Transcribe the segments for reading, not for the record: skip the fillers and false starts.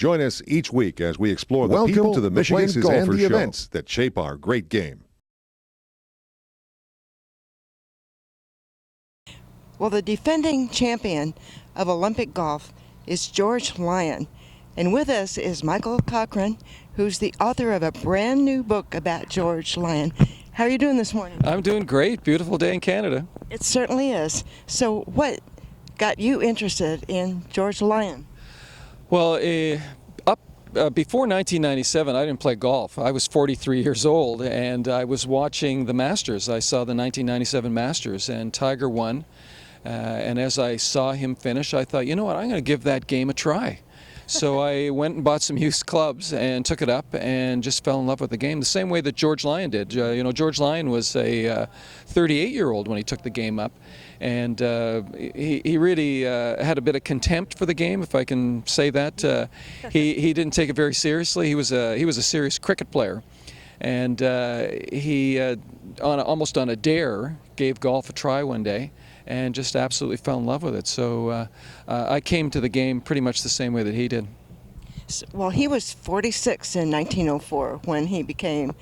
Join us each week as we explore the Welcome people, to the Michigan places, Golfer and the Show. events that shape our great game. Well, the defending champion of Olympic golf is George Lyon. And with us is Michael Cochran, who's the author of a brand new book about George Lyon. How are you doing this morning? I'm doing great. Beautiful day in Canada. It certainly is. So what got you interested in George Lyon? Well, before 1997, I didn't play golf. I was 43 years old, and I was watching the Masters. I saw the 1997 Masters, and Tiger won. And as I saw him finish, I thought, you know what, I'm going to give that game a try. So I went and bought some used clubs and took it up and just fell in love with the game the same way that George Lyon did. George Lyon was a 38-year-old when he took the game up, and he really had a bit of contempt for the game, if I can say that. He didn't take it very seriously. He was a serious cricket player, and he almost on a dare gave golf a try one day and just absolutely fell in love with it. So I came to the game pretty much the same way that he did. Well, he was 46 in 1904 when he became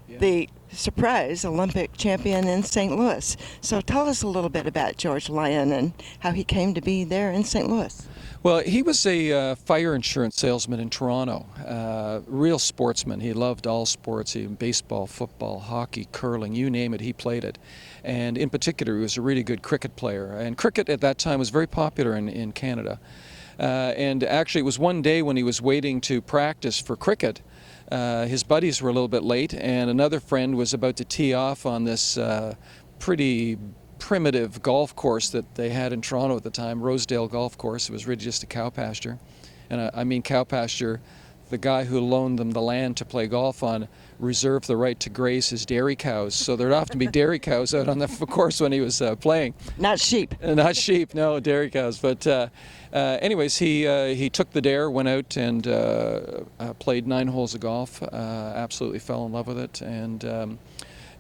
the surprise Olympic champion in St. Louis. So tell us a little bit about George Lyon and how he came to be there in St. Louis. Well, he was a fire insurance salesman in Toronto, real sportsman. He loved all sports, baseball, football, hockey, curling, you name it, he played it. And in particular, he was a really good cricket player. And cricket at that time was very popular in Canada. And actually, it was one day when he was waiting to practice for cricket, his buddies were a little bit late, and another friend was about to tee off on this pretty primitive golf course that they had in Toronto at the time, Rosedale Golf Course. It was really just a cow pasture. And I mean cow pasture, the guy who loaned them the land to play golf on reserved the right to graze his dairy cows. So there'd often be dairy cows out on the course when he was playing. Not sheep. Not sheep, no, dairy cows. But anyways, he took the dare, went out and played 9 holes of golf, absolutely fell in love with it. And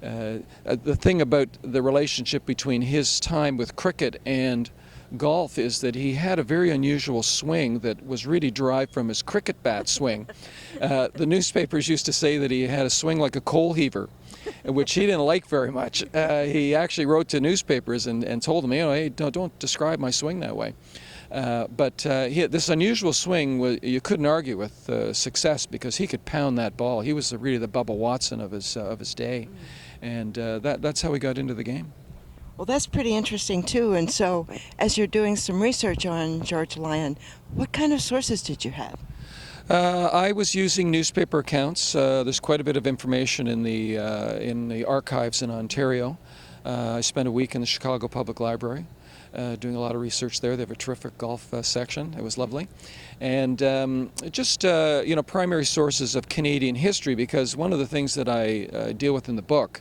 the thing about the relationship between his time with cricket and golf is that he had a very unusual swing that was really derived from his cricket bat swing. The newspapers used to say that he had a swing like a coal heaver, which he didn't like very much. He actually wrote to newspapers and told them, hey, don't describe my swing that way. But this unusual swing, you couldn't argue with success because he could pound that ball. He was really the Bubba Watson of his day, and that's how he got into the game. Well, that's pretty interesting too. And so, as you're doing some research on George Lyon, what kind of sources did you have? I was using newspaper accounts. There's quite a bit of information in the archives in Ontario. I spent a week in the Chicago Public Library. Doing a lot of research there. They have a terrific golf section. It was lovely. And just primary sources of Canadian history, because one of the things that I deal with in the book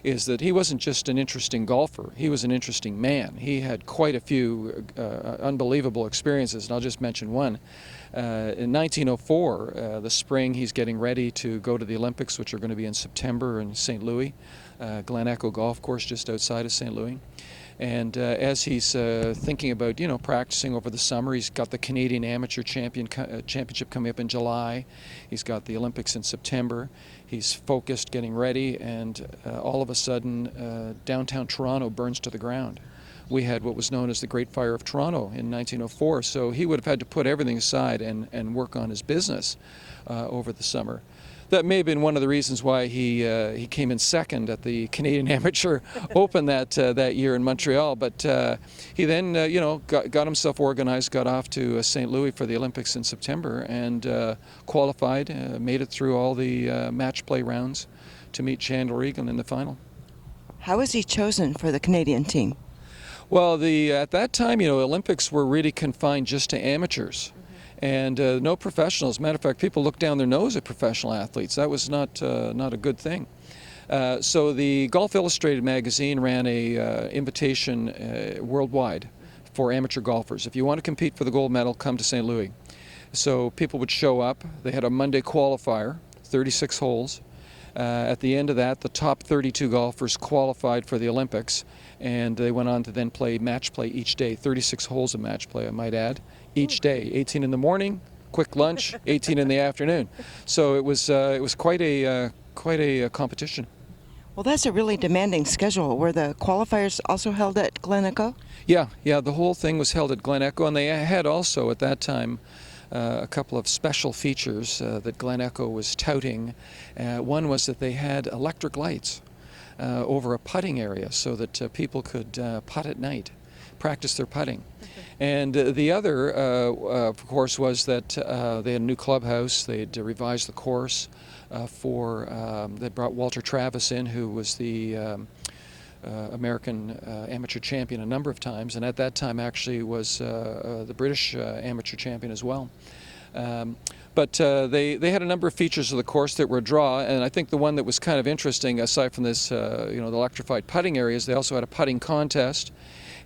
is that he wasn't just an interesting golfer, he was an interesting man. He had quite a few unbelievable experiences, and I'll just mention one. In 1904, the spring, he's getting ready to go to the Olympics, which are going to be in September in St. Louis, Glen Echo Golf Course just outside of St. Louis. And as he's thinking about, practicing over the summer, he's got the Canadian Amateur Championship coming up in July. He's got the Olympics in September. He's focused, getting ready, and all of a sudden, downtown Toronto burns to the ground. We had what was known as the Great Fire of Toronto in 1904, so he would have had to put everything aside and work on his business over the summer. That may have been one of the reasons why he came in second at the Canadian Amateur Open that year in Montreal. But he then got himself organized, got off to St. Louis for the Olympics in September, and qualified, made it through all the match play rounds to meet Chandler Egan in the final. How was he chosen for the Canadian team? Well, at that time, Olympics were really confined just to amateurs. And no professionals. Matter of fact, people looked down their nose at professional athletes. That was not a good thing. So the Golf Illustrated magazine ran a invitation worldwide for amateur golfers. If you want to compete for the gold medal, come to St. Louis. So people would show up. They had a Monday qualifier, 36 holes. At the end of that, the top 32 golfers qualified for the Olympics, and they went on to then play match play each day, 36 holes of match play, I might add, each day, 18 in the morning, quick lunch, 18 in the afternoon. So it was quite a competition. Well, that's a really demanding schedule. Were the qualifiers also held at Glen Echo? Yeah, the whole thing was held at Glen Echo, and they had also at that time a couple of special features that Glen Echo was touting. One was that they had electric lights over a putting area so that people could putt at night, practice their putting. And the other, of course, was that they had a new clubhouse. They'd revised the course they brought Walter Travis in, who was the American amateur champion a number of times, and at that time actually was the British amateur champion as well. But they had a number of features of the course that were a draw, and I think the one that was kind of interesting, aside from this, the electrified putting areas, they also had a putting contest,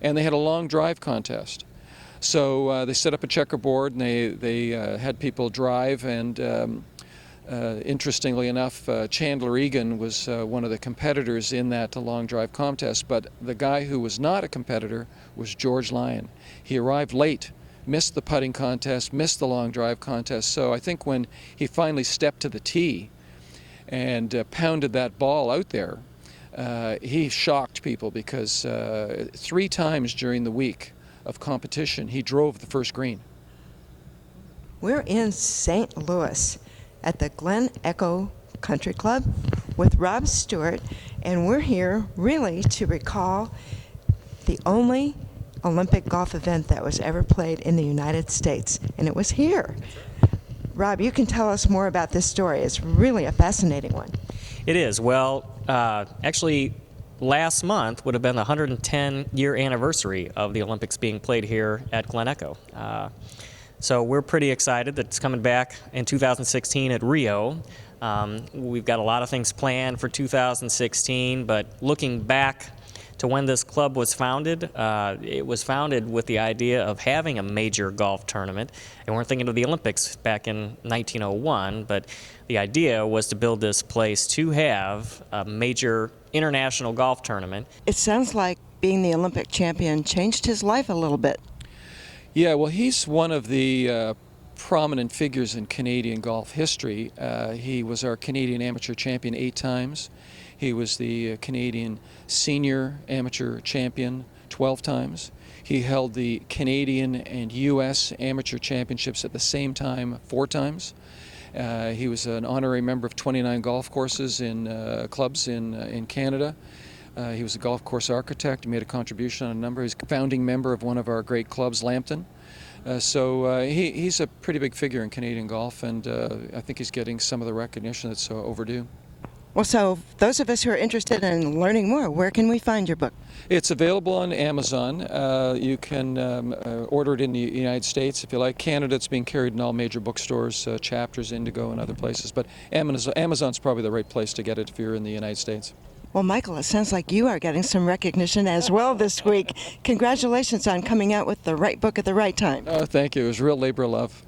and they had a long drive contest. So they set up a checkerboard, and they had people drive, and interestingly enough, Chandler Egan was one of the competitors in that long drive contest, but the guy who was not a competitor was George Lyon. He arrived late, missed the putting contest, missed the long drive contest, so I think when he finally stepped to the tee and pounded that ball out there, he shocked people because 3 times during the week of competition he drove the first green. We're in St. Louis at the Glen Echo Country Club with Rob Stewart, and we're here really to recall the only Olympic golf event that was ever played in the United States, and it was here. Rob, you can tell us more about this story. It's really a fascinating one. It is. Well, actually, last month would have been the 110-year anniversary of the Olympics being played here at Glen Echo. So we're pretty excited that it's coming back in 2016 at Rio. We've got a lot of things planned for 2016, but looking back to when this club was founded, it was founded with the idea of having a major golf tournament. They weren't thinking of the Olympics back in 1901, but the idea was to build this place to have a major international golf tournament. It sounds like being the Olympic champion changed his life a little bit. Yeah, well, he's one of the prominent figures in Canadian golf history. He was our Canadian amateur champion 8 times. He was the Canadian senior amateur champion 12 times. He held the Canadian and U.S. amateur championships at the same time 4 times. He was an honorary member of 29 golf courses in clubs in Canada. He was a golf course architect. He made a contribution on a number. He's a founding member of one of our great clubs, Lambton. So he's a pretty big figure in Canadian golf, and I think he's getting some of the recognition that's overdue. Well, so those of us who are interested in learning more, where can we find your book? It's available on Amazon. You can order it in the United States if you like. Canada, it's being carried in all major bookstores, Chapters, Indigo, and other places. But Amazon's probably the right place to get it if you're in the United States. Well, Michael, it sounds like you are getting some recognition as well this week. Congratulations on coming out with the right book at the right time. Thank you. It was real labor of love.